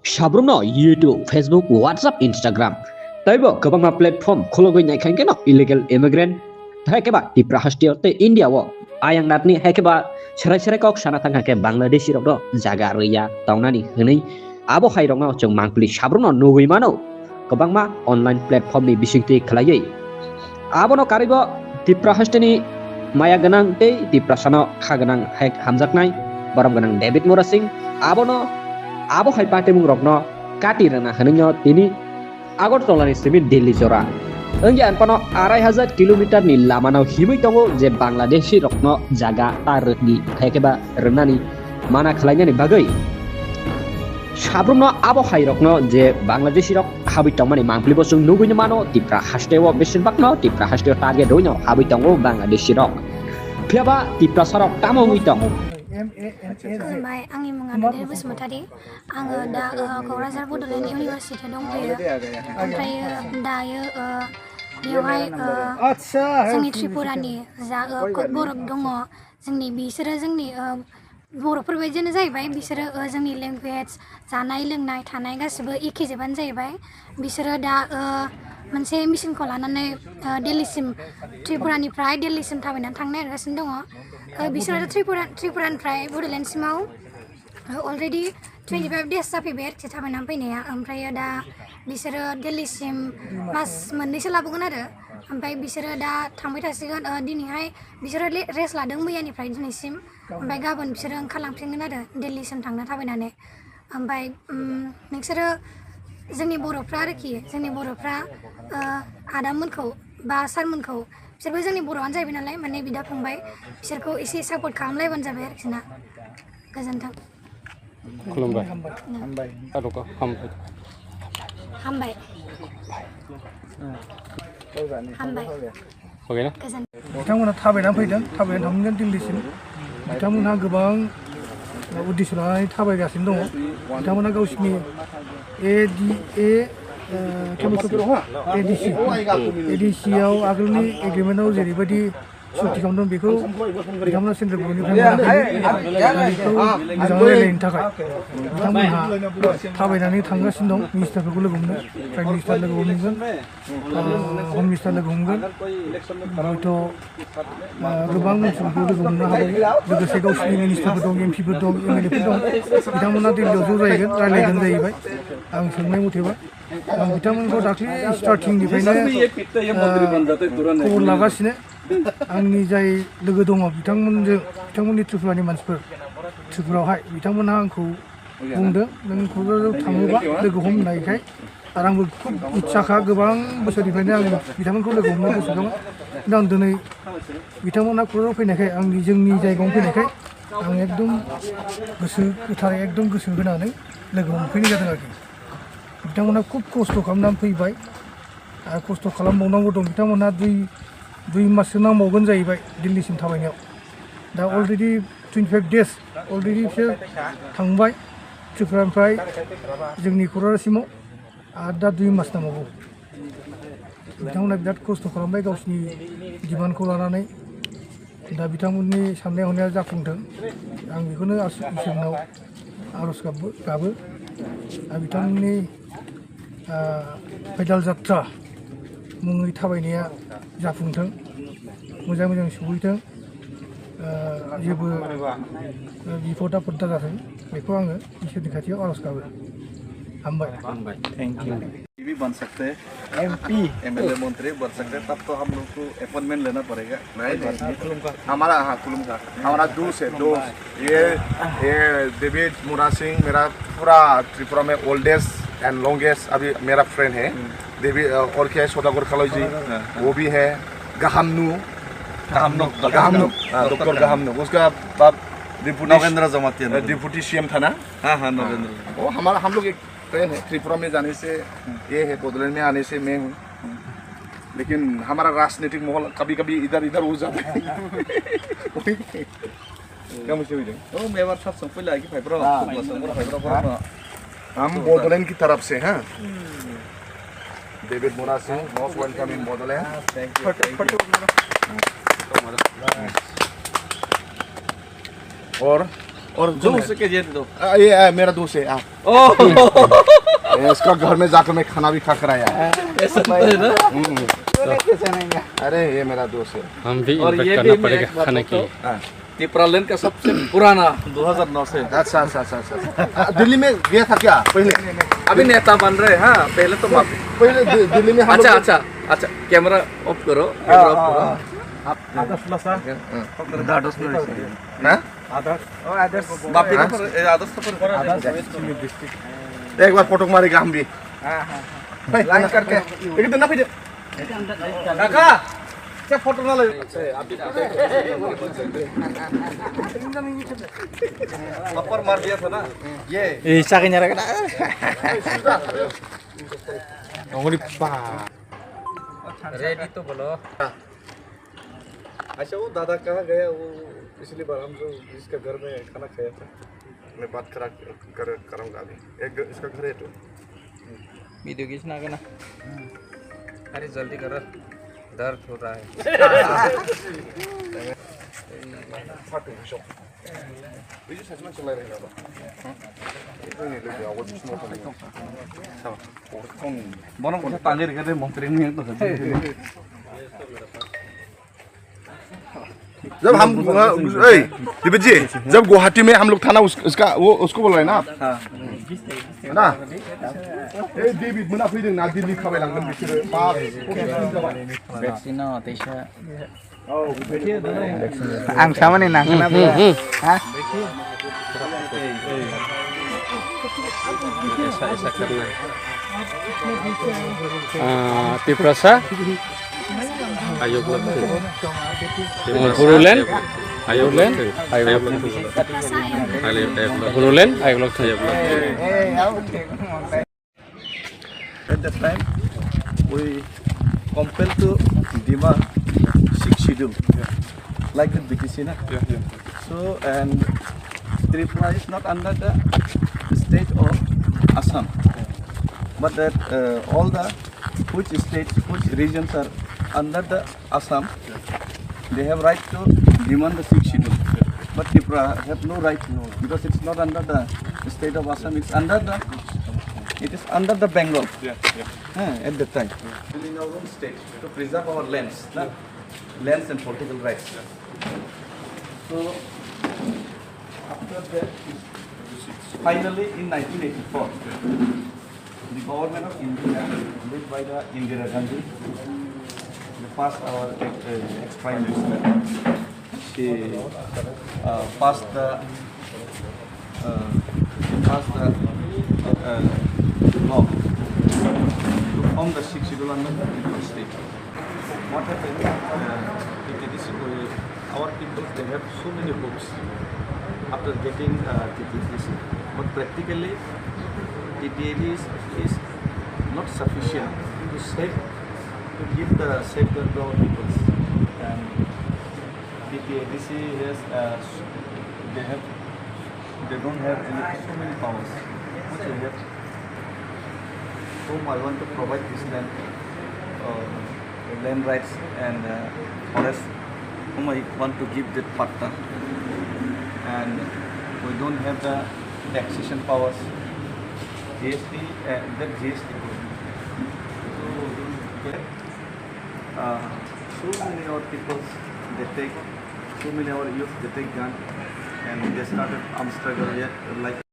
साब्रुमनो YouTube Facebook WhatsApp Instagram तैबो गोबां platform खुलगैनाय खायकेन illegal immigrant हेकेबा Tipra हास्टियो ते India वो आयांग नातनि हेकेबा सेराय सेराय कक साना थांखाके बांलादेशी रक जागा रैया तावनानि हनै आबो हायरंनो जों मांपलि साब्रुमनो नुगै मानो गोबां मा ऑनलाइन प्लेटफर्म नि बिसिंथि खलायै आबोनो कारिबो तिप्रा हास्टिनि माया गोनां ते तिप्रा सानो खागोनां हेक हामजाकनाय बरम गोनां डेविड मोरासिं आबोनो आबो हाय पार्टी मुं रकनो काटी रना हनैनो तिनि आगरतलानि सिमि दिल्ली जरा ओंगे आनपानो 2500 किलोमीटर नि लामानो हिमै दङ जे बांलादेशी रकनो जागा तारनि हेकेबा रनानि माना खलायनानि बागै साब्रुमनो आबो हाय रकनो जे बांलादेशी रक हाबै तंमानि मांपलि बसुं नुगैनो मानो तिप्रा हास्टेव बेसिनबाकनो तिप्रा हास्टेव टारगेट होइनो हाबै तंगो बांलादेशी रक फियाबा तिप्रा सरक तामोङै दं खुलुमबाय आंनि मुङा नदेर बसुमतारी आङो दा क'क्राझार बड'लेण्ड इउनिभारसिटियाव दंफैयो ओमफ्राय दायो बेवहाय जोंनि त्रिपुरानि जा बरफ दङ जोंनि बिसोरो जोंनि बर'फोर बायदियानो जाहैबाय बिसोरो जोंनि लेंगुवेज जानाय लोंनाय थानाय गासिबो एखे जोबानो जाहैबाय बिसोरो दा मोनसे मिशनखौ लानानै दिल्लीसिम त्रिपुरानिफ्राय दिल्लीसिम थाबायनानै थांनो नागिरगासिनो दङ बिसोरो त्रिपुरानिफ्राय बड'लेण्डसिमाव अलरेडि 25 days जाफैबाय आरोखि थाबायनानै फैनाया ओमफ्राय दा बिसोरो दिल्लीसिम मास मोननैसो लाबोगोन आरो ओमफ्राय बिसोरो दा थांबाय थासिगोन दिनैहाय बिसोरो रेस्ट लादों मैयानिफ्राय दिनैसिम ओमफ्राय गाबोन बिसोरो ओंखारलांफिनगोन आरो दिल्लीसिम थांनो थाबायनानै ओमफ्राय नोंसोरो जोंनि बर'फ्रा आरोखि जोंनि बर'फ्रा आदामोनखौ बा सारमोनखौ बिसोरबो जोंनि बर'आनो जाहैबाय नालाय माने बिदा फंबाय बिसोरखौ एसे सापर्ट खालामलायबानो जाबाय आरोखि ना गोजोन्थों खुलुमबाय हामबाय बिथांमोना थाबायनानै फैदों थाबायनानै थांगोन दिल्लीसिम बिथांमोनहा गोबां उद्देश्य लानानै थाबायगासिनो दङ बिथांमोना गावसिनि एडिसियाव आगोलनि एग्रिमेन्टआव जेरैबायदि सुक्ति खालामदों बेखौ बिथांमोना सेन्ट्रेल गभर्नमेन्टनिफ्राय बेखौ मोजाङै रायलायनो थाखाय बिथांमोनहा थाबायनानै थांगासिनो दं मिनिस्टारफोरखौ लोगो हमनो प्राइम मिनिस्टार लोगो हमगोन हम मिनिस्टार लोगो हमगोन हयथ' गोबां मानसिफोरखौ लोगो हमनो हागौ लोगोसे गावसिनि मिनिस्टारफोर दं एमपिफोर दं एमएलएफोर दं बिथांमोना दिल्लीयाव ज' जाहैगोन रायलायगोन जाहैबाय आं सोंनाय मथेबा आं बिथांमोनखौ दाख्लै स्टार्टिंनिफ्रायनो खबर लागासिनो आंनि जाय लोगो दङ बिथांमोननि त्रिपुरानि मानसिफोर त्रिपुरायावहाय बिथांमोनहा आंखौ बुंदों नों क'क्राझाराव थाङोबा लोगो हम होननायखाय आरो आंबो खुब इस्साखा गोबां बोसोरनिफ्रायनो आं बिथांमोनखौ लोगो हमनो गोसो दङ खिन्थु आं दिनै बिथांमोनहा क'क्राझाराव फैनायखाय आंनि जोंनि जायगायावनो फैनायखाय आं एकदम गोसो गोथारै एकदम गोसो होनानै लोगो हमफैनाय जादों आरोखि बिथांमोनहा खुब खस्थ' खालामनानै फैबाय आरो खस्थ' खालामबावनांगौ दं बिथांमोनहा दुइ माससो नांबावगोन जाहैबाय दिल्लीसिम थाबायनायाव दा अलरेडि 25 days अलरेडि बिसोर थांबाय त्रिपुरानिफ्राय जोंनि क'क्राझारसिमाव आरो दा 2 मास नांबावगौ बिथांमोनहा बिराद खस्थ' खालामबाय गावसिनि डिमान्डखौ लानानै दा बिथांमोननि साननाय हनाया जाफुंथों आं बेखौनो इसोरनाव आर'ज गाबो आरो बिथांमोननि पैदाल जात्रा मुङै थाबायनाया जाफुंथों मोजां मोजां सहैथों जेबो बिपद आफद दाजाथों बेखौ आङो इसोरनि खाथियाव आर'ज गाबो हामबाय थैंक यू भी बन सकते हैं एमपी एमएलए मंत्री बन सकते हैं तब तो हम लोग को अपॉइंटमेंट लेना पड़ेगा हमारा हमारा दोस्त है ये डेविड मुरा सिंह मेरा पूरा त्रिपुरा में ओल्डेस्ट एंड लॉन्गेस्ट अभी मेरा फ्रेंड है डेविड और क्या है सौदागर खलोई जी वो भी है गहामनु डॉक्टर गहामनु उसका बाप नगेंद्र जमातिया डिप्टी सीएम था ना हाँ नगेंद्र वो हमारा हम लोग एक ट्रेन है त्रिपुरा में जाने से ये है बॉडरलैंड में आने से मैं हूँ लेकिन हमारा राजनीतिक माहौल कभी कभी इधर उधर हो जाता है क्या मुझे हुई ओ मैं बार सब संपल आगे फाइब्रो हम बॉडरलैंड की तरफ से हैं डेविड मोरा Singh most welcome in borderland thank you और और जो उसे के दो ये मेरा दोस्त है ओह इसका घर में जाकर मैं खाना भी खा कर आया ऐसा है ना अरे ये मेरा दोस्त है हम भी और इन्वेस्ट ये करना भी मैं पड़ेगा एक बात खाने के लिए। हाँ। टिपरालैंड का सबसे पुराना 2009 से अच्छा दिल्ली में गया था क्या पहले अभी नेता बन रहे हाँ पहले तो माफी पहले दिल्ली में हम अच्छा लोग- अच्छा अच्छा कैमरा ऑफ करो कैमरा ऑफ करो हाँ? बापी ना पर आदर्श तो पर एक बार फोटो मारेगा हम भी लाइन करके एक दिन ना फिर काका क्या फोटो ना ले अपर मार दिया था ना ये रेडी तो बोलो अच्छा वो दादा कहाँ गया वो पिछली बार हम जो इसका घर में खाना खाया था मैं बात कराऊंगा अभी एक इसका घर है तो वीडियो खींचना का ना अरे जल्दी करो दर्द हो रहा है वीडियो सच में चला रहेगा बनो मुझे तांगे रखे थे मंत्री नहीं तो जब हम दिव्य जी जब गुवाहाटी में हम लोग था ना उसका वो उसको बोल रहे हैं ना आप है ना ए डेविड मोना फैदों ना दिल्ली खाबाय लांगोन बिसोरो बाप आं सामानि नांगोना हाँ ऐसा करना है Tiprasa Ayogland Hurulen Ayogland Hurulen Ayogland At that time, we compelled to demand 6 schedule, like the BTC. Na? So, and Tripura is not under the state of Assam, but that all the which states, which regions are under the Assam, they have right to demand the 6 schedule. But Tripura have no right because it's not under the state of Assam, it's under the it is under the Bengal at that time. In our own state to preserve our lands, lands and political rights. So after that, finally in 1984, the government of India, led by the Indira Gandhi, they passed our ex-prime minister. She passed the law to form the 6th schedule under the Tripura state. What happened? Our people they have so many hopes after getting TTC, but practically TTAD is not sufficient to give the safeguard to our people. And TTADC has they don't have so many powers. What they have, whom I want to provide this land rights and forest, whom I want to give that partner. And we don't have the taxation powers. GST, that GST. So we don't get so many our people, they take, so many our youth, they take gun and they started armed struggle yet like